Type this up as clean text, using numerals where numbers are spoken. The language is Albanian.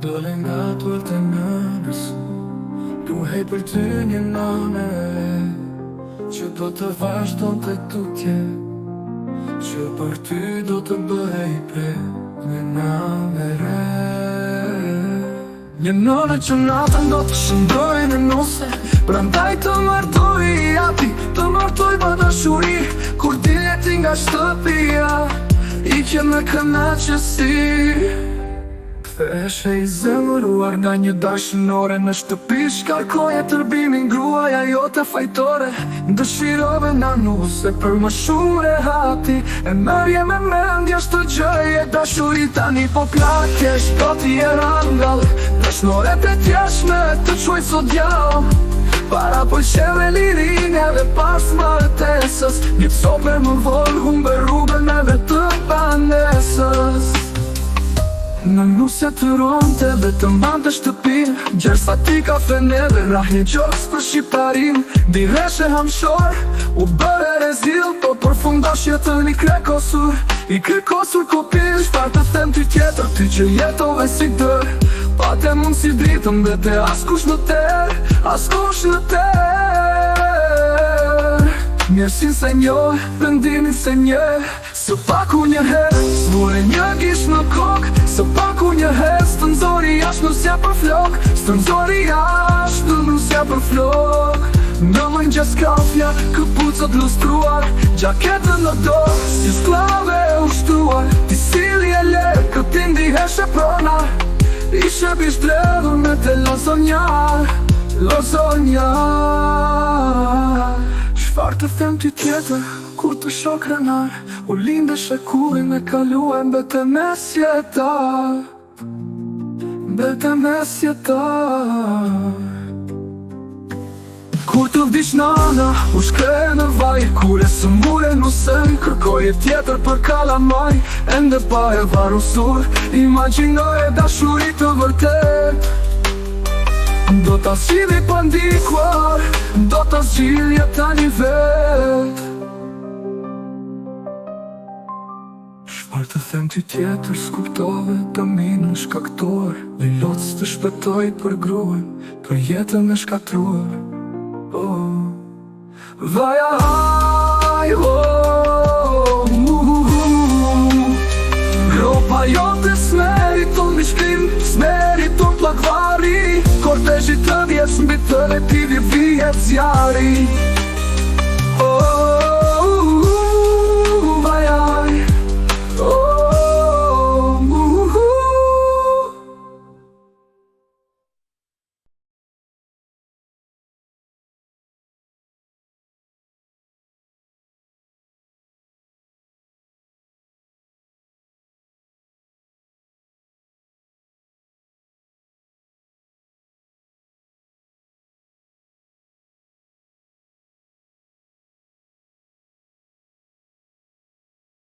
Dole nga tuat e nënës, duhej për ty një nane që do të vazhdon të tutje, që për ty do të bëhej pre një nane re. Një nëne që natën do të shëndoj në nuse, prandaj të martoj i api, të martoj pa dashuri, kur dileti nga shtëpia, i që në kënaqësi. Eshe i zemëruar nga një dashënore në shtëpi, shkarkoje tërbimin gruaja jote fajtore. Dëshirove na nuse për më shumë rehati, e mërje me mendja shtë gjëje dashuri tani po plakesh, do t'i e rangall, dashnore të tjeshme të quaj sot jau. Para pëlqeve lirin edhe pas martesës, një cope më vol humbe rrugën edhe të panesës. Në nuse të ronte dhe të mbante shtëpin, gjersa ti kafen edhe rah një gjoks për shqiptarin. Direshe hamshor, u bërë rezil, po përfundash jetën i krekosur. I krekosur kopil, shfar të them ty tjetër, ty që jetove si dër. Pate mund si dritëm dhe te askush në ter, askush në ter. Mjerësin se një, vendimin se një, së paku një herë, zvore një gish në kokë. Së paku një herë, së të nëzori jashtë nusja për flok, së të nëzori jashtë nusja për flok. Në mëngjes kafja, këpucët lustruar, gjaketën në dorë, si sklave ushtruar. Ti sili e lerë, këtë ndiheshe prona, ishe bish dredhur me te lozonjar, lozonjar. Shfar të them ty tjetër, kur të shok krenar, u lindesh e kuri me kalue mbete mes jetar, mbete mes jetar. Kur të vdish nana, u shkre në vaj, kur e së mure nusën, kërkoj e tjetër për kalamaj, ende pa e varusur, imaginoj e dashuri të vërtet. Do t'a zgjidhi pa ndikuar, do t'a zgjidhi ata një vet. Shfar të them ty tjetër, skuptove të minën shkaktor, dhe lotës të shpetoj për gruën, për jetën e shkatruar. Vaja haj, gropa jote smeriton mi shkrim, smeriton plakvari, kortezhit të vjes mbi të letivi vijet zjari.